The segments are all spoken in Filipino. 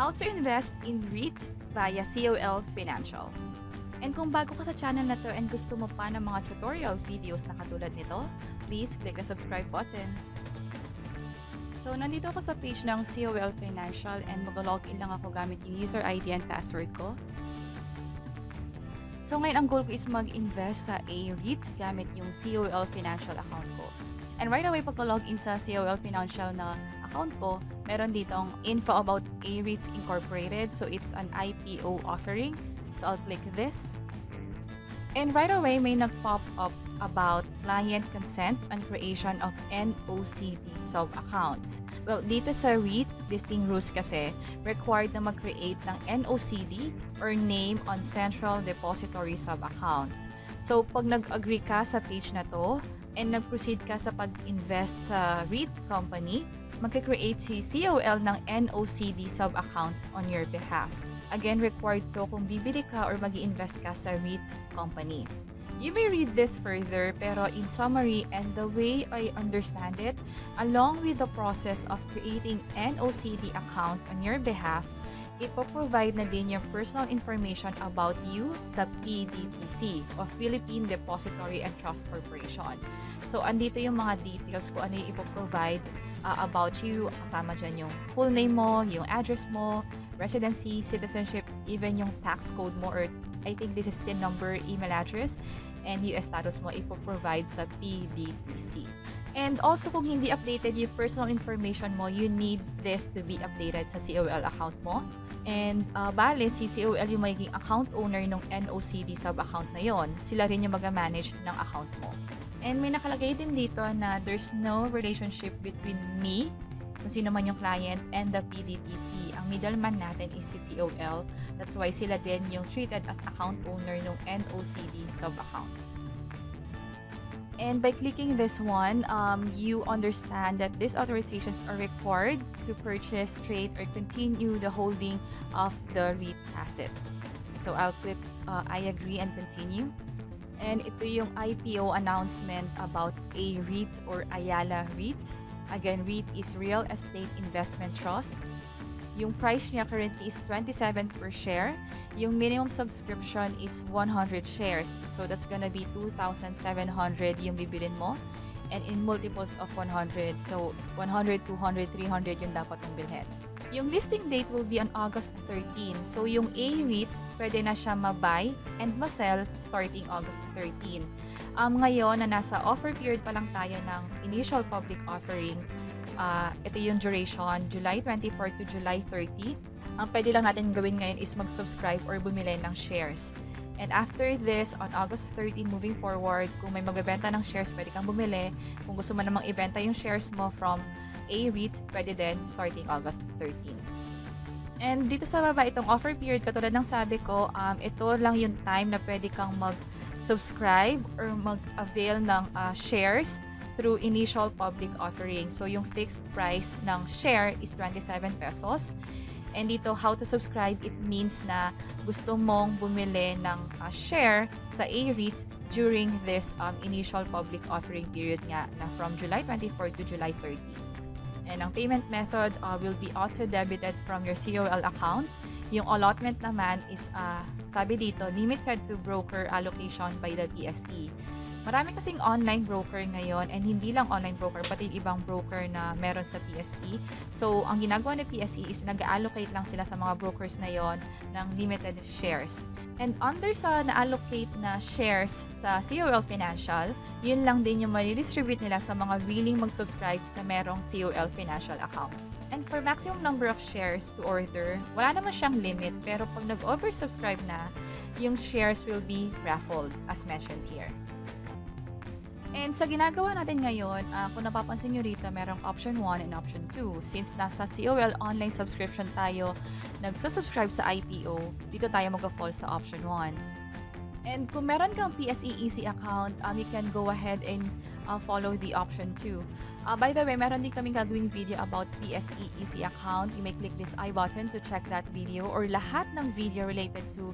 How to invest in REIT via COL Financial. And kung bago ka sa channel na to and gusto mo pa ng mga tutorial videos na katulad nito, please click the subscribe button. So, nandito ako sa page ng COL Financial and mag-login lang ako gamit yung user ID and password ko. So, ngayon ang goal ko is mag-invest sa ARIET gamit yung COL Financial account ko. And right away, pagka-login sa COL Financial na account ko, meron ditong info about AREIT Incorporated. So, it's an IPO offering. So, I'll click this. And right away, may nag-pop up about client consent and creation of NOCD sub-accounts. Well, dito sa REIT, listing rules kasi, required na mag-create ng NOCD or Name on Central Depository sub-account. So, pag nag-agree ka sa page na to, and nag-proceed ka sa pag-invest sa REIT company, mag-create si COL ng NOCD sub-account on your behalf. Again, required to kung bibili ka or mag-invest ka sa REIT company. You may read this further, pero in summary and the way I understand it, along with the process of creating NOCD account on your behalf, ipoprovide na din yung personal information about you sa PDTC o Philippine Depository and Trust Corporation. So, andito yung mga details kung ano yung ipoprovide about you. Kasama dyan yung full name mo, yung address mo, residency, citizenship, even yung tax code mo, or I think this is TIN number, email address, and US status mo ipoprovide sa PDTC. And also, kung hindi updated yung personal information mo, you need this to be updated sa COL account mo. And bale, si COL yung magiging account owner ng NOCD sub-account na yon. Sila rin yung mag-manage ng account mo. And may nakalagay din dito na there's no relationship between me, kung sino man yung client, and the PDTC. Ang middleman natin is si COL. That's why sila din yung treated as account owner ng NOCD sub-account. And by clicking this one, you understand that these authorizations are required to purchase, trade, or continue the holding of the REIT assets. So I'll click I agree and continue. And ito yung IPO announcement about a REIT or Ayala REIT. Again, REIT is Real Estate Investment Trust. Yung price niya currently is 27 per share. Yung minimum subscription is 100 shares. So that's gonna be 2,700 yung bibilin mo. And in multiples of 100. So 100, 200, 300 yung dapat mong bilhin. Yung listing date will be on August 13. So yung AREIT, pwede na siya ma-buy and ma-sell starting August 13. Ngayon na nasa offer period pa lang tayo ng initial public offering, ito yung duration, July 24 to July 30. Ang pwede lang natin gawin ngayon is mag-subscribe or bumili ng shares. And after this, on August 13 moving forward, kung may magbebenta ng shares, pwede kang bumili. Kung gusto mo namang ibenta yung shares mo from AREIT, pwede din starting August 13. And dito sa baba, itong offer period, katulad ng sabi ko, ito lang yung time na pwede kang mag-subscribe or mag-avail ng shares through initial public offering. So, yung fixed price ng share is 27 pesos. And dito, how to subscribe, it means na gusto mong bumili ng share sa AREIT during this initial public offering period nga na from July 24 to July 30. And ang payment method will be auto-debited from your COL account. Yung allotment naman is, sabi dito, limited to broker allocation by the PSE. Marami kasing online broker ngayon, and hindi lang online broker, pati ibang broker na meron sa PSE. So, ang ginagawa ng PSE is nag-allocate lang sila sa mga brokers na yon ng limited shares. And under sa na-allocate na shares sa COL Financial, yun lang din yung mali-distribute nila sa mga willing mag-subscribe na merong COL Financial account. And for maximum number of shares to order, wala naman siyang limit, pero pag nag-oversubscribe na, yung shares will be raffled as mentioned here. And sa ginagawa natin ngayon, kung napapansin nyo rito, merong option 1 and option 2. Since nasa COL online subscription tayo, nagsusubscribe sa IPO, dito tayo mag-fall sa option 1. And kung meron kang PSE Easy account, you can go ahead and follow the option 2. By the way, meron din kaming gagawing video about PSE Easy account. You may click this I button to check that video, or lahat ng video related to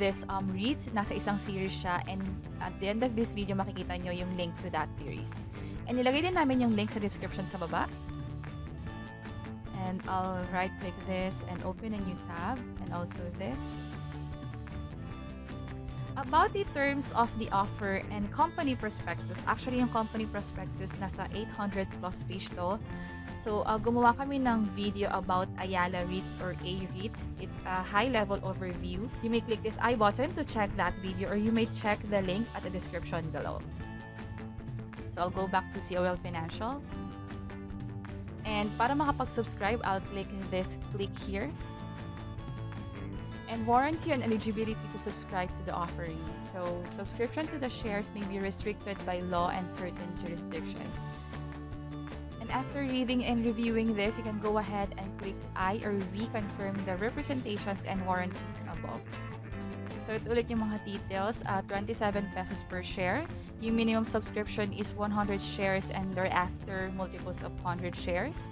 this REIT. Nasa isang series siya, and at the end of this video, makikita nyo yung link to that series. And nilagay din namin yung link sa description sa baba. And And I'll right click this and open a new tab, and also this. About the terms of the offer and company prospectus. Actually, yung company prospectus nasa 800 plus page to. So, gumawa kami ng video about Ayala REITs or AREIT. It's a high-level overview. You may click this I button to check that video, or you may check the link at the description below. So, I'll go back to COL Financial. And para makapag-subscribe, I'll click this click here. And warranty and eligibility to subscribe to the offering. So, subscription to the shares may be restricted by law and certain jurisdictions. And after reading and reviewing this, you can go ahead and click I or we confirm the representations and warranties above. So, ito ulit yung mga details. 27 pesos per share. Yung minimum subscription is 100 shares and thereafter multiples of 100 shares.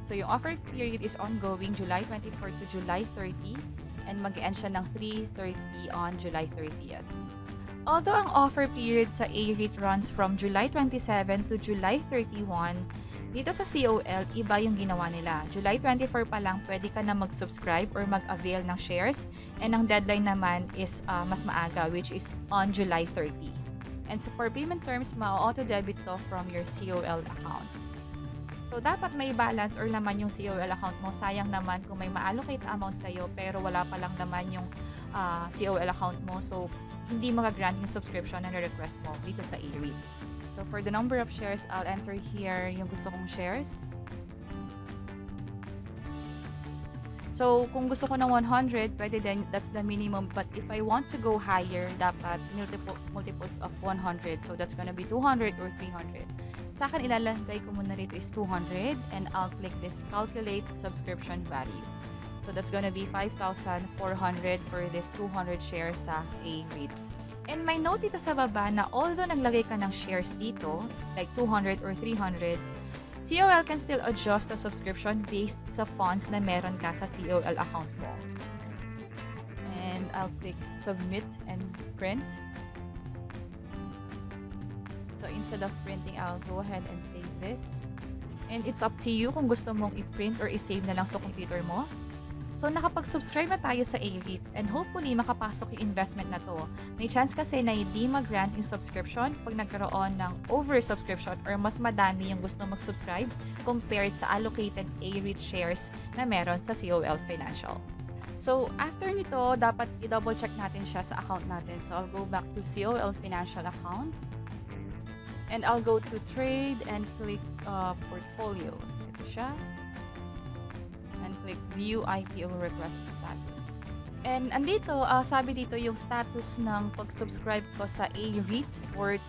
So, yung offer period is ongoing July 24 to July 30. And mag-end siya ng 3:30 on July 30th. Although ang offer period sa AREIT runs from July 27 to July 31, dito sa COL, iba yung ginawa nila. July 24 pa lang, pwede ka na mag-subscribe or mag-avail ng shares. And ang deadline naman is mas maaga, which is on July 30. And so for payment terms, ma-auto-debit to from your COL account. So, dapat may balance or laman yung COL account mo. Sayang naman kung may ma-allocate amount sa'yo pero wala pa lang naman yung COL account mo. So, hindi mag-grant yung subscription na request mo dito sa AREIT. So, for the number of shares, I'll enter here yung gusto kong shares. So, kung gusto ko ng 100, pwede din, that's the minimum. But if I want to go higher, dapat multiples of 100. So, that's gonna be 200 or 300. Sa akin, ilalagay ko muna rito is 200 and I'll click this calculate subscription value. So, that's gonna be 5,400 for this 200 shares sa AREIT. And may note dito sa baba na although naglagay ka ng shares dito, like 200 or 300, COL can still adjust the subscription based sa funds na meron ka sa COL account mo. And I'll click submit and print. So, instead of printing, I'll go ahead and save this. And it's up to you kung gusto mong i-print or i-save na lang sa computer mo. So, nakapag-subscribe na tayo sa AREIT and hopefully makapasok yung investment na to. May chance kasi na hindi mag-grant yung subscription pag nagkaroon ng oversubscription or mas madami yung gusto mag-subscribe compared sa allocated AREIT shares na meron sa COL Financial. So, after nito, dapat i-double check natin siya sa account natin. So, I'll go back to COL Financial account. And I'll go to trade and click portfolio. Ito siya. And click view IPO request status. And andito, sabi dito yung status ng pag-subscribe ko sa AREIT worth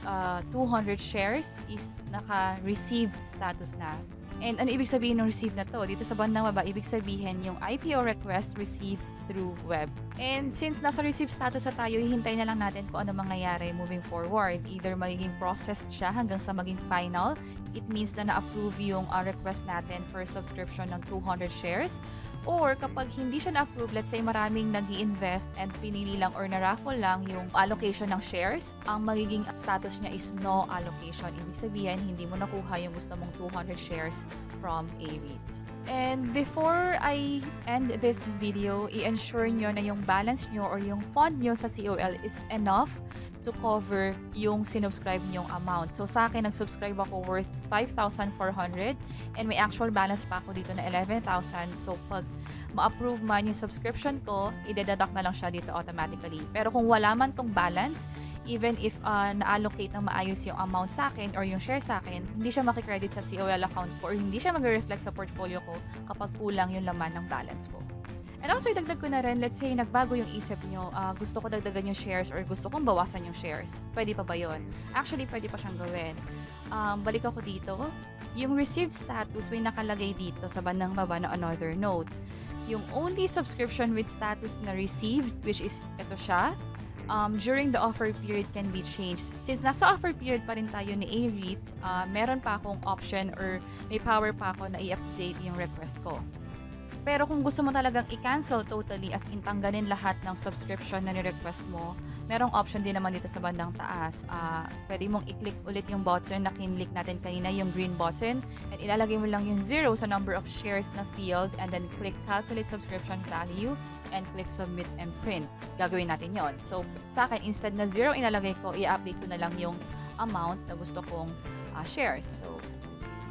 200 shares is naka-received status na. And ano ibig sabihin ng receive na to? Dito sa bandang baba, ibig sabihin yung IPO request received through web. And since nasa receive status na tayo, hihintay na lang natin kung ano mangyayari moving forward. Either magiging processed siya hanggang sa maging final. It means na na-approve yung request natin for subscription ng 200 shares. Or kapag hindi siya na-approve, let's say maraming nag-i-invest and pinili lang or na-raffle lang yung allocation ng shares, ang magiging status niya is no allocation. Ibig sabihin, hindi mo nakuha yung gusto mong 200 shares from AREIT. And before I end this video, i-ensure nyo na yung balance nyo or yung fund nyo sa COL is enough to cover yung sinubscribe nyong amount. So, sa akin, nag-subscribe ako worth 5,400 and may actual balance pa ako dito na 11,000. So, pag ma-approve man yung subscription ko, i-deduct na lang siya dito automatically. Pero kung wala man tong balance, even if na-allocate ng maayos yung amount sa akin or yung share sa akin, hindi siya makikredit sa COL account ko or hindi siya mag-reflect sa portfolio ko kapag kulang yung laman ng balance ko. And also, idagdag ko na rin, let's say, nagbago yung isip nyo, gusto ko dagdagan yung shares or gusto kong bawasan yung shares. Pwede pa ba yun? Actually, pwede pa siyang gawin. Balik ako dito. Yung received status, may nakalagay dito sa bandang baba na another note. Yung only subscription with status na received, which is ito siya, during the offer period can be changed. Since nasa offer period pa rin tayo ni AREIT, meron pa akong option or may power pa ako na i-update yung request ko. Pero kung gusto mo talagang i-cancel totally as in tanggalin lahat ng subscription na ni-request mo, merong option din naman dito sa bandang taas. Pwede mong i-click ulit yung button na kinlik natin kanina, yung green button, and ilalagay mo lang yung 0 sa number of shares na field, and then click calculate subscription value and click submit and print. Gagawin natin yon. So sa akin, instead na 0 inalagay ko, i-update ko na lang yung amount na gusto kong shares. So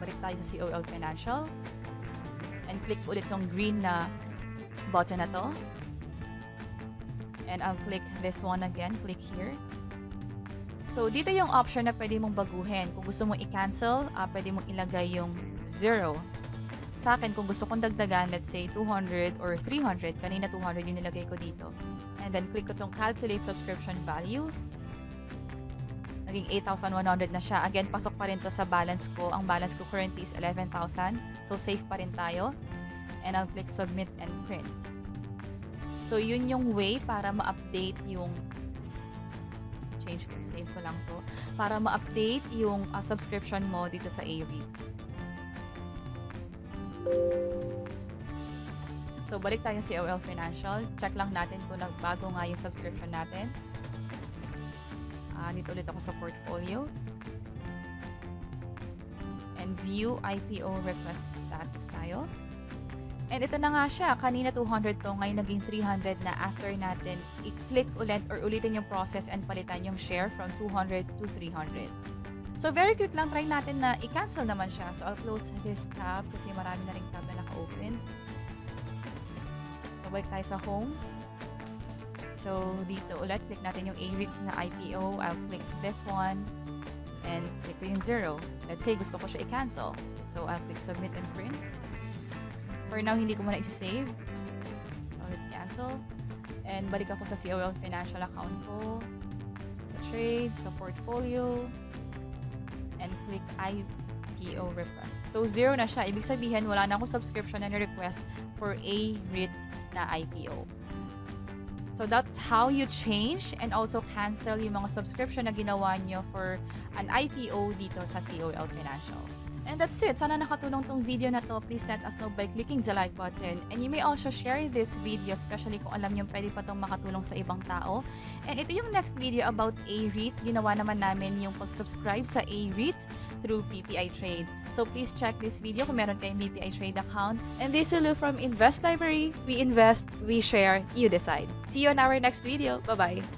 balik tayo sa COL Financial and click ulit yung green na button na to. And I'll click this one again. Click here. So, dito yung option na pwede mong baguhin. Kung gusto mong i-cancel, pwede mong ilagay yung 0. Sa akin, kung gusto kong dagdagan, let's say 200 or 300, kanina 200 yung nilagay ko dito. And then, click ko itong calculate subscription value. Naging 8,100 na siya. Again, pasok pa rin to sa balance ko. Ang balance ko currently is 11,000. So, safe pa rin tayo. And I'll click submit and print. So, yun yung way para ma-update yung save ko lang to. Para ma-update yung subscription mo dito sa AREIT. So, balik tayo sa COL Financial. Check lang natin kung nagbago nga yung subscription natin. Dito ulit ako sa portfolio. And view IPO request status tayo. And ito na nga siya. Kanina 200 to, ngayon naging 300 na after natin i-click ulit or ulitin yung process and palitan yung share from 200 to 300. So very quick lang, try natin na i-cancel naman siya. So I'll close this tab kasi marami na rin tab na naka-open. So balik tayo sa home. So, dito ulit, click natin yung AREIT na IPO. I'll click this one and click ko yung 0. Let's say, gusto ko siya i-cancel. So, I'll click submit and print. For now, hindi ko muna isi-save. I'll hit cancel. And balik ako sa COL Financial account ko. Sa trade, sa portfolio. And click IPO request. So, 0 na siya. Ibig sabihin, wala na akong subscription na request for AREIT na IPO. So, that's how you change and also cancel yung mga subscription na ginawa nyo for an IPO dito sa COL Financial. And that's it. Sana nakatulong tong video na to. Please let us know by clicking the like button. And you may also share this video, especially kung alam nyo pwede pa tong makatulong sa ibang tao. And ito yung next video about AREIT. Ginawa naman namin yung pag-subscribe sa AREIT through PPI Trade. So please check this video kung meron kayong PPI Trade account. And this is Lou from Invest Library. We invest, we share, you decide. See you on our next video. Bye-bye!